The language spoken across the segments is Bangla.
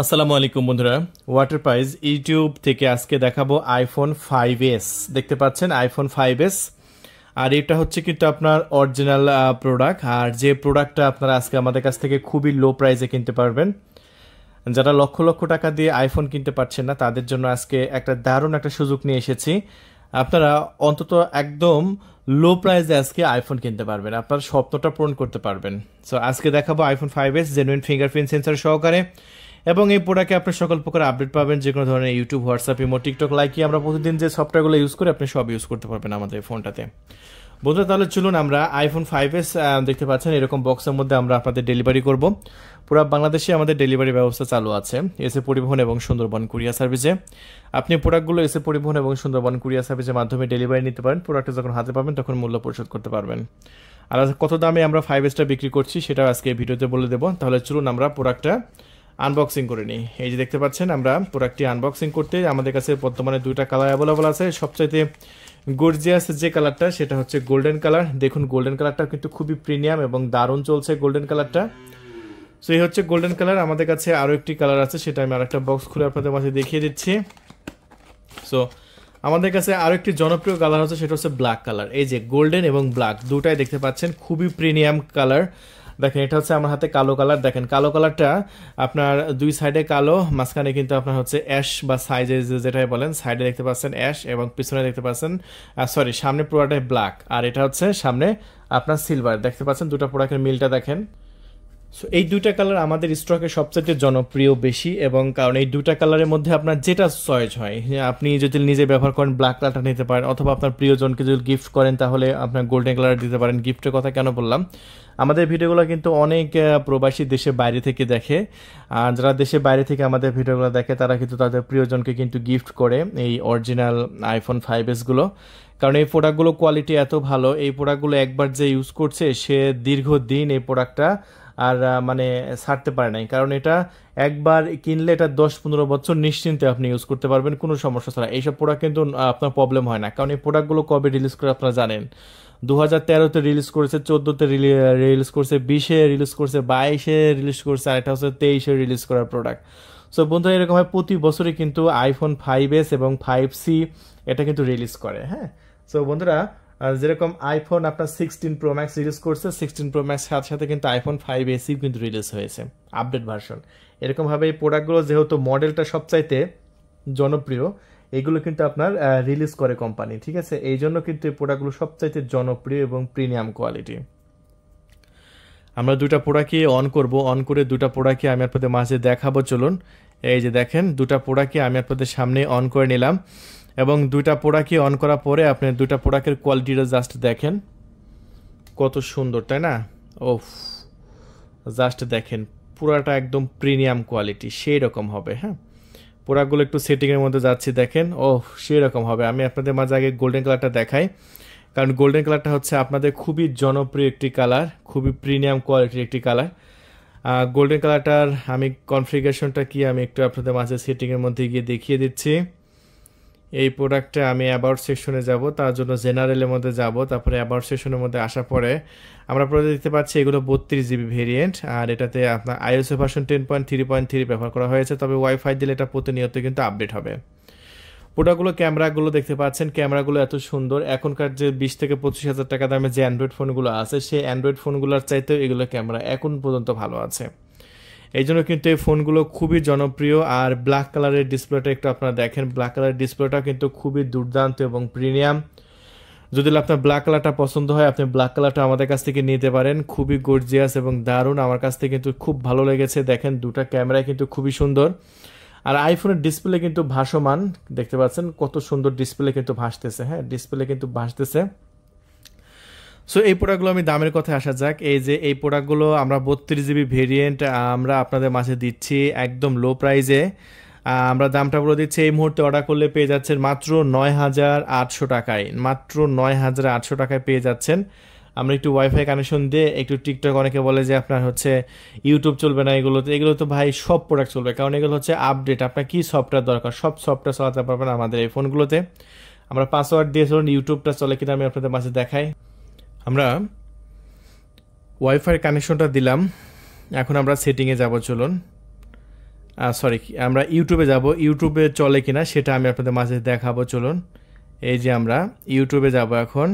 আসসালামু আলাইকুম বন্ধুরা, ওয়াটার প্রাইজ ইউটিউব থেকে আজকে দেখাবো আইফোন 5s। দেখতে পাচ্ছেন আইফোন 5s, আর এটা হচ্ছে কিন্তু আপনার অরিজিনাল প্রোডাক্ট। আর যে প্রোডাক্টটা আপনারা আজকে আমাদের কাছ থেকে খুবই লো প্রাইসে কিনতে পারবেন। যারা লক্ষ লক্ষ টাকা দিয়ে আইফোন কিনতে পারছেন না, তাদের জন্য আজকে একটা দারুণ একটা সুযোগ নিয়ে এসেছি। আপনারা অন্তত একদম লো প্রাইসে আজকে আইফোন কিনতে পারবেন, আপনার স্বপ্নটা পূরণ করতে পারবেন। সো আজকে দেখাবো iPhone 5s genuine fingerprint sensor সহকারে, এবং এই প্রোডাক্টে আপনি সকল প্রকার আপডেট পাবেন। যে কোনো ধরনের YouTube, WhatsApp, imo, TikTok, Likee আমরা প্রতিদিন যে সফটওয়্যারগুলো ইউজ করি আপনি সব ইউজ করতে পারবেন আমাদের ফোনটাতে। বন্ধুরা তাহলে চলুন, আমরা আইফোন 5s দেখতে পাচ্ছেন এরকম বক্সের মধ্যে আমরা আপনাদের ডেলিভারি করব। পুরো বাংলাদেশে আমাদের ডেলিভারি ব্যবস্থা চালু আছে এসএ পরিবহন এবং সুন্দরবন কুরিয়ার সার্ভিসে। আপনি প্রোডাক্টগুলো এসএ পরিবহন এবং সুন্দরবন কুরিয়ার সার্ভিসের মাধ্যমে ডেলিভারি নিতে পারেন। প্রোডাক্টটা যখন হাতে পাবেন তখন মূল্য পরিশোধ করতে পারবেন। আর কত দামে আমরা 5sটা বিক্রি করছি সেটা আজকে ভিডিওতে বলে দেবো। তাহলে চলুন আমরা প্রোডাক্টটা আনবক্সিং করে নিই। এই যে দেখতে পাচ্ছেন আমরা প্রোডাক্টটি আনবক্সিং করতে আমাদের কাছে বর্তমানে দুইটা কালার অ্যাভেলেবল আছে। সবচাইতে গর্জিয়াস যে কালারটা সেটা হচ্ছে গোল্ডেন কালার। দেখুন গোল্ডেন কালারটা কিন্তু খুবই প্রিমিয়াম এবং দারুণ চলছে গোল্ডেন কালারটা। সো এই হচ্ছে গোল্ডেন কালার। আমাদের কাছে আরও একটি কালার আছে, সেটা আমি আরেকটা বক্স খুলে আপনাদের মাঝে দেখিয়ে দিচ্ছি। সো আমাদের কাছে আরও একটি জনপ্রিয় কালার হচ্ছে, সেটা হচ্ছে ব্ল্যাক কালার। এই যে গোল্ডেন এবং ব্ল্যাক দুটাই দেখতে পাচ্ছেন, খুবই প্রিমিয়াম কালার। দেখেন এটা হচ্ছে আমার হাতে কালো কালার। দেখেন কালো কালারটা আপনার দুই সাইডে কালো, মাঝখানে কিন্তু আপনার হচ্ছে অ্যাশ বা সাইজে যেটাই বলেন, সাইডে দেখতে পাচ্ছেন অ্যাশ এবং পিছনে দেখতে পাচ্ছেন সামনে পুরোটাই ব্ল্যাক, আর এটা হচ্ছে সামনে আপনার সিলভার। দেখতে পাচ্ছেন দুটো প্রোডাক্টের মিলটা দেখেন। সো এই দুইটা কালার আমাদের স্টকে সবচেয়ে জনপ্রিয় বেশি, এবং কারণ এই দুইটা কালারের মধ্যে আপনার যেটা চয়েস হয়, আপনি যদি নিজে ব্যবহার করেন ব্ল্যাক কালারটা নিতে পারেন, অথবা আপনার প্রিয়জনকে যদি গিফট করেন তাহলে আপনার গোল্ডেন কালার দিতে পারেন। গিফটের কথা কেন বললাম, আমাদের ভিডিওগুলো কিন্তু অনেক প্রবাসী দেশে বাইরে থেকে দেখে, আর যারা দেশে বাইরে থেকে আমাদের ভিডিওগুলো দেখে তারা কিন্তু তাদের প্রিয়জনকে কিন্তু গিফট করে এই অরিজিনাল আইফোন 5sগুলো। কারণ এই প্রোডাক্টগুলো কোয়ালিটি এত ভালো, এই প্রোডাক্টগুলো একবার যে ইউজ করছে সে দীর্ঘদিন এই প্রোডাক্টটা আর মানে ছাড়তে পারে নাই। কারণ এটা একবার কিনলে এটা 10-15 বছর নিশ্চিন্তে আপনি ইউজ করতে পারবেন কোনো সমস্যা ছাড়া। এইসব প্রোডাক্ট কিন্তু আপনার প্রবলেম হয় না, কারণ এই প্রোডাক্টগুলো কবে রিলিজ করে আপনারা জানেন। 2013-তে রিলিজ করেছে, 14-তে রিলিজ করছে, 20-এ রিলিজ করছে, 22-এ রিলিজ করছে, আর এটা হচ্ছে 23-এ রিলিজ করার প্রোডাক্ট। সো বন্ধুরা এরকম হয় প্রতি বছরই কিন্তু আইফোন 5s এবং 5c এটা কিন্তু রিলিজ করে। হ্যাঁ, সো বন্ধুরা যেরকম আইফোন আপনার 16 প্রো ম্যাক্স রিলিজ করছে, 16 প্রো ম্যাক্স সাথে সাথে কিন্তু আইফোন 5s কিন্তু রিলিজ হয়েছে আপডেট ভার্সন। এরকমভাবে এই প্রোডাক্টগুলো যেহেতু মডেলটা সবচাইতে জনপ্রিয়, এগুলো কিন্তু আপনার রিলিজ করে কোম্পানি, ঠিক আছে। এই জন্য কিন্তু এই প্রোডাক্টগুলো সবচাইতে জনপ্রিয় এবং প্রিমিয়াম কোয়ালিটি। আমরা দুটা প্রোডাক্টই অন করব, অন করে দুটা প্রোডাক্টই আমি আপনাদের মাঝে দেখাবো। চলুন, এই যে দেখেন দুটা প্রোডাক্টই আমি আপনাদের সামনে অন করে নিলাম, এবং দুইটা প্রোডাক্টই অন করার পরে আপনি দুইটা প্রোডাক্টের কোয়ালিটিটা জাস্ট দেখেন কত সুন্দর, তাই না? ওফ, জাস্ট দেখেন পুরাটা একদম প্রিমিয়াম কোয়ালিটি, সেই রকম হবে। হ্যাঁ, প্রোডাক্টগুলো একটু সেটিংয়ের মধ্যে যাচ্ছি, দেখেন ওহ সেই রকম হবে। আমি আপনাদের মাঝে আগে গোল্ডেন কালারটা দেখাই, কারণ গোল্ডেন কালারটা হচ্ছে আপনাদের খুবই জনপ্রিয় একটি কালার, খুবই প্রিমিয়াম কোয়ালিটির একটি কালার। গোল্ডেন কালারটার আমি কনফিগারেশনটা কি আমি একটু আপনাদের মাঝে সেটিংয়ের মধ্যে গিয়ে দেখিয়ে দিচ্ছি। এই প্রোডাক্টটা আমি অ্যাবাউট সেকশনে যাব, তার জন্য জেনারেলের মধ্যে যাব, তারপরে অ্যাবাউট সেকশনের মধ্যে আসার পরে আমরা প্রোডাক্ট দেখতে পাচ্ছি এগুলো 32GB ভেরিয়েন্ট, আর এটাতে আপনার iOS ভার্সন 10.3.3 ব্যবহার করা হয়েছে। তবে ওয়াইফাই দিলে এটা প্রতিনিয়ত কিন্তু আপডেট হবে। প্রোডাক্টগুলো ক্যামেরাগুলো দেখতে পাচ্ছেন, ক্যামেরাগুলো এত সুন্দর। এখনকার যে 20 থেকে 25 হাজার টাকা দামে যে অ্যান্ড্রয়েড ফোনগুলো আছে, সেই অ্যান্ড্রয়েড ফোনগুলোর চাইতেও এগুলো ক্যামেরা এখন পর্যন্ত ভালো আছে। এই জন্য কিন্তু এই ফোনগুলো খুবই জনপ্রিয়। আর ব্ল্যাক কালারের ডিসপ্লেটা একটু আপনারা দেখেন, ব্ল্যাক কালারের ডিসপ্লেটা কিন্তু খুবই দুর্দান্ত এবং প্রিমিয়াম। যদি আপনার ব্ল্যাক কালারটা পছন্দ হয় আপনি ব্ল্যাক কালারটা আমাদের কাছ থেকে নিতে পারেন, খুবই গর্জিয়াস এবং দারুণ। আমার কাছ থেকে কিন্তু খুব ভালো লেগেছে। দেখেন দুটা ক্যামেরা কিন্তু খুবই সুন্দর, আর আইফোনের ডিসপ্লে কিন্তু ভাসমান, দেখতে পাচ্ছেন কত সুন্দর ডিসপ্লে কিন্তু ভাসতেছে। হ্যাঁ, ডিসপ্লে কিন্তু ভাসতেছে। সো এই প্রোডাক্টগুলো আমি দামের কথায় আসা যাক। এই যে এই প্রোডাক্টগুলো আমরা 32GB ভেরিয়েন্ট আমরা আপনাদের মাঝে দিচ্ছি একদম লো প্রাইজে। আমরা দামটা বলে দিচ্ছি, এই মুহূর্তে অর্ডার করলে পেয়ে যাচ্ছেন মাত্র 9800 টাকায়, মাত্র 9800 টাকায় পেয়ে যাচ্ছেন। আমরা একটু ওয়াইফাই কানেকশন দিয়ে একটু টিকটক, অনেকে বলে যে আপনার হচ্ছে ইউটিউব চলবে না এগুলোতে, এগুলো তো ভাই সব প্রোডাক্ট চলবে, কারণ এগুলো হচ্ছে আপডেট। আপনার কী সফটওয়্যার দরকার সব সফটওয়্যার চালাতে পারবেন আমাদের এই ফোনগুলোতে। আমরা পাসওয়ার্ড দিয়ে চলুন ইউটিউবটা চলে কিনা আমি আপনাদের মাঝে দেখাই। আমরা ওয়াইফাই কানেকশনটা দিলাম, এখন আমরা সেটিংয়ে যাব। চলুন, সরি, আমরা ইউটিউবে যাব, ইউটিউবে চলে কিনা সেটা আমি আপনাদের মাঝে দেখাবো। চলুন, এই যে আমরা ইউটিউবে যাব এখন।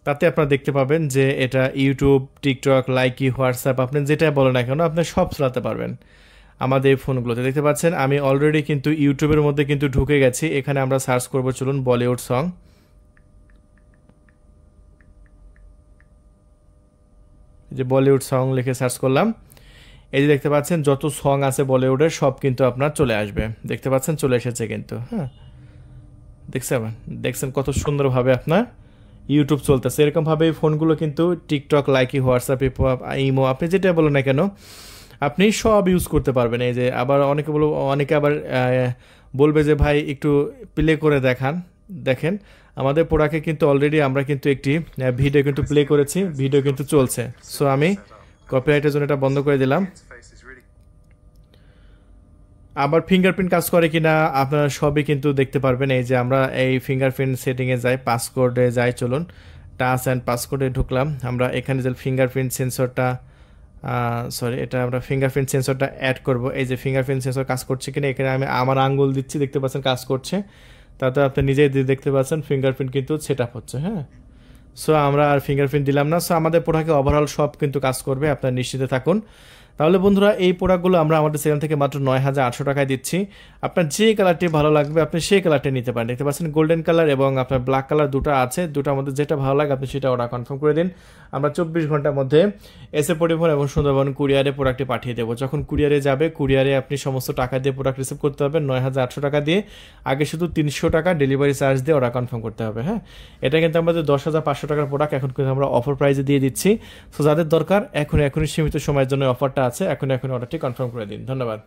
তাতে আপনারা দেখতে পাবেন যে এটা ইউটিউব, টিকটক, লাইকি, হোয়াটসঅ্যাপ, আপনি যেটা বলেন না কেন আপনি সব চালাতে পারবেন আমাদের এই ফোনগুলোতে। দেখতে পাচ্ছেন আমি অলরেডি কিন্তু ইউটিউবের মধ্যে কিন্তু ঢুকে গেছি। এখানে আমরা সার্চ করব, চলুন, বলিউড সং। যে বলিউড সং লিখে সার্চ করলাম, এই যে দেখতে পাচ্ছেন যত সং আছে বলিউডের সব কিন্তু আপনার চলে আসবে। দেখতে পাচ্ছেন চলে এসেছে কিন্তু। হ্যাঁ, দেখছেন কত সুন্দরভাবে আপনার ইউটিউব চলতেছে। এরকমভাবে এই ফোনগুলো কিন্তু টিকটক, লাইকি, হোয়াটসঅ্যাপ, ইমো, আপনি যেটা বলেন না কেন আপনি সব ইউজ করতে পারবেন। এই যে আবার অনেকে আবার বলবে যে ভাই একটু প্লে করে দেখেন আমাদের প্রোডাক্টে কিন্তু অলরেডি আমরা কিন্তু একটি ভিডিও কিন্তু প্লে করেছি, ভিডিও কিন্তু চলছে। সো আমি কপিরাইটের জন্য এটা বন্ধ করে দিলাম। আবার ফিঙ্গারপ্রিন্ট কাজ করে কিনা আপনারা সবই কিন্তু দেখতে পারবেন। এই যে আমরা এই ফিঙ্গারপ্রিন্ট সেটিংয়ে যাই, পাসকোডে যাই, চলুন, টাচ অ্যান্ড পাসকোডে ঢুকলাম। আমরা এখানে যে ফিঙ্গারপ্রিন্ট সেন্সরটা, এটা আমরা ফিঙ্গারপ্রিন্ট সেন্সরটা অ্যাড করব। এই যে ফিঙ্গারপ্রিন্ট সেন্সর কাজ করছে কিনা এখানে আমি আমার আঙ্গুল দিচ্ছি, দেখতে পাচ্ছেন কাজ করছে। তাতে আপনি নিজেই দেখতে পাচ্ছেন ফিঙ্গারপ্রিন্ট কিন্তু সেট আপ হচ্ছে। হ্যাঁ, সো আমরা আর ফিঙ্গারপ্রিন্ট দিলাম না। সো আমাদের প্রোডাক্টে ওভারঅল সব কিন্তু কাজ করবে, আপনার নিশ্চিত থাকুন। তাহলে বন্ধুরা এই প্রোডাক্টগুলো আমরা আমাদের সেখান থেকে মাত্র ৯,৮০০ টাকায় দিচ্ছি। আপনার যে কালারটি ভালো লাগবে আপনি সেই কালারটি নিতে পারেন। দেখতে পাচ্ছেন গোল্ডেন কালার এবং আপনার ব্ল্যাক কালার দুটো আছে, দুটার মধ্যে যেটা ভালো লাগে আপনি সেটা অর্ডার কনফার্ম করে দিন। আমরা 24 ঘন্টার মধ্যে এসে পরিবহন এবং সুন্দরবন কুরিয়ারে প্রোডাক্টটি পাঠিয়ে দেবো। যখন কুরিয়ারে যাবে, কুরিয়ারে আপনি সমস্ত টাকা দিয়ে প্রোডাক্ট রিসিভ করতে হবে ৯,৮০০ টাকা দিয়ে। আগে শুধু 300 টাকা ডেলিভারি চার্জ দিয়ে অর্ডার কনফার্ম করতে হবে। হ্যাঁ, এটা কিন্তু আমাদের 10,500 টাকার প্রোডাক্ট এখন কিন্তু আমরা অফার প্রাইসে দিয়ে দিচ্ছি। সো যাদের দরকার এখনই সীমিত সময়ের জন্য অফারটা আছে, এখনই অর্ডারটি কনফার্ম করে দিন। ধন্যবাদ।